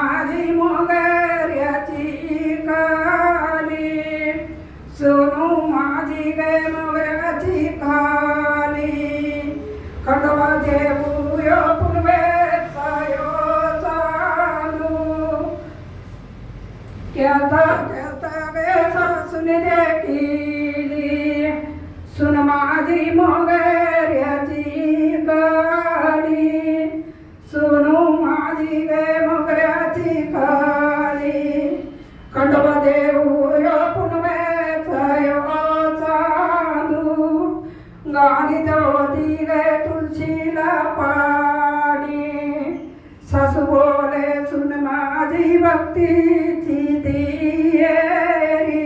माझी मोगऱ्याची काली, सोनू माझी गे मोगऱ्याची काली, खंडोबा देऊ यो पुनवेचा यो चालू, केता केता गे सासून देखिली, सुन माझी मोगऱ्याची काली, सोनू माझी गे मोगऱ्याची काली, खंडोबा देऊ यो पुनवेचा यो चालू, गाणी होती गे तुळशीला पाणी, सासू बोले सुन माझी भक्तीची दियेरी,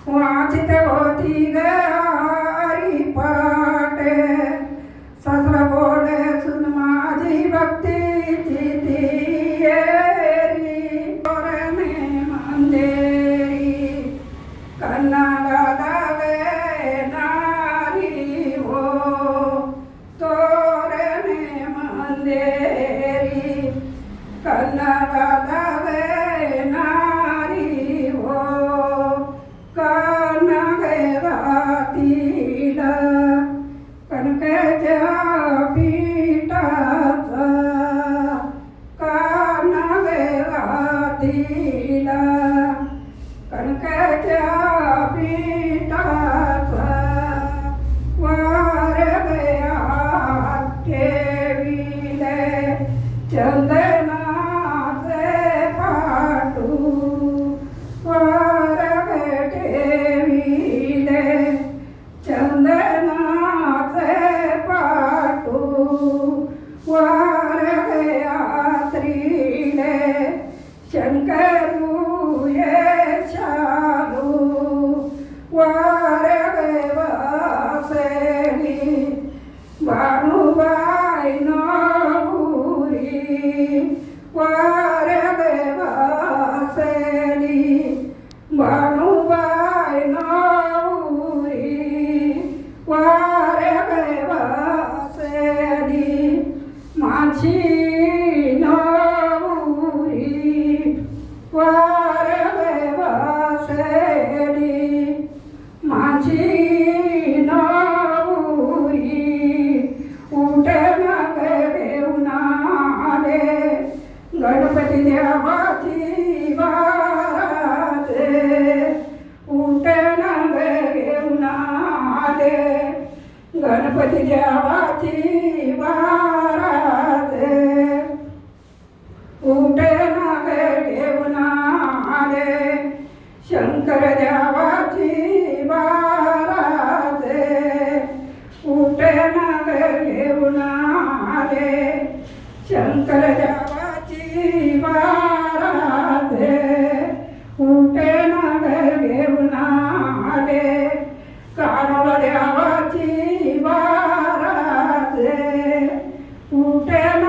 वाचित होती गे हरी पाटे, सासरा बोले सुन माझी भक्तीची दियेरी, तोरणे मंदेरी कन्नाला लागे नारी हो, तोरणे मंदेरी कन्नाला लागे नारी हो, कनके घातीला कणकेच्या पिठाचा, कनके घातीला कणकेच्या पिठाचा, वार गया ठेविले चंदनाचे पाटू, वार ठेविले चंदनाचे पाटू, वार यात्रीले शंकरू ये चालू, वार वासेली भानुबाई नवुरी, वार वासेली भानुबाई नवुरी, वार वासेली माझी नवुरी, वार वासेली माझी नवुरी, उठन घेऊन आले गणपती देवाची वाराजे, उठन घेऊन आले गणपती देवाची वाराजे, उठन घेऊन आले शंकर देवाची वाराजे, उठन घेऊन आले शंकर देवाची वाराजे, उठन घेऊन आले कानोबा देवाची वाराजे, उठन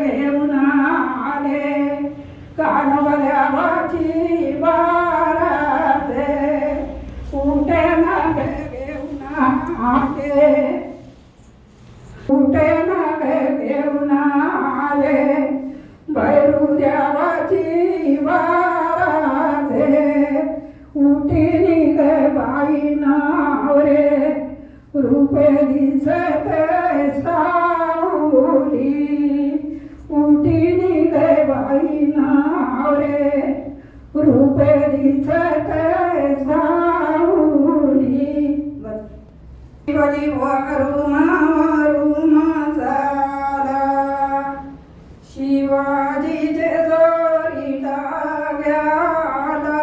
घेऊन आले कानोबा देवाची वाराजे, उठन घेऊन आले, उठन घेऊन आले भैरू देवाची वाराजे, उठिनी गे बाई नावरे रूपे दिसते सावली, उठिनी गे बाई नावरे रूपे दिसते सावली, शिवाजी वारुमा झाला, शिवाजी जेजुरीला गेला,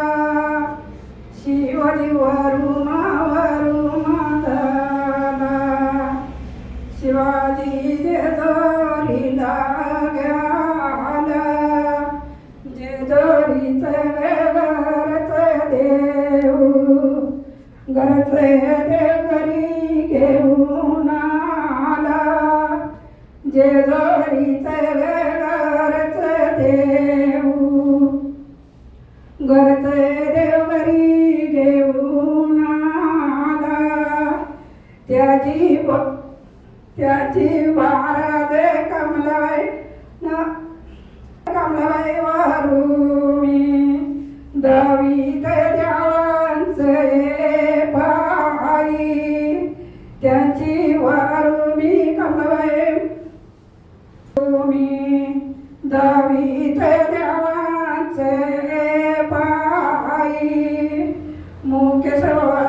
शिवाजी वारुमा झाला, शिवाजी जेजुरीला गेला, जेजुरीचे घरचे देव, घरचे देव घरी घेऊन आला, जेजुरीचे घरचे देव, घरचे देव घरी घेऊन आला, त्याची महाराज कमलाबाई त्यांची वारू मी कमलवय तुम्ही दावीत देवाचे पायी मुख्य सर्व